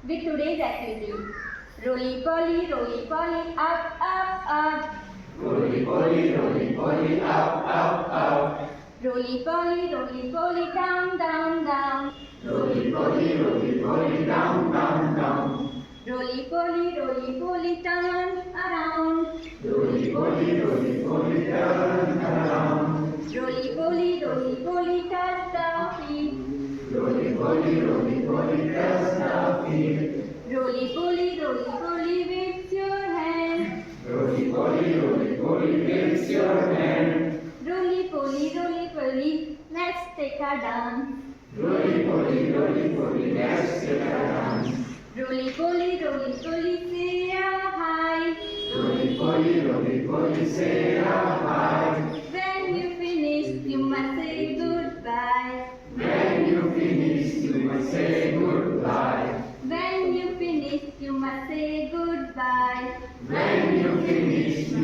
with today's activity. Roly poly, up, up, up. Roly poly, up, up, up. Roly poly, down, down, down. Roly poly, down, down, down. Roly poly, turn around. Roly poly, turn around. Roly poly, touch the feet. Roly poly, touch the feet. Roly poly, with your hand. Roly poly, raise your hand. Roly poly, let's take a dance. Roly poly, let's take a dance. Roly poly, say a hi. Roly poly, say a hi. When you finish, you must say goodbye. When you finish, you must say goodbye. When you finish, you must say goodbye. When you finish,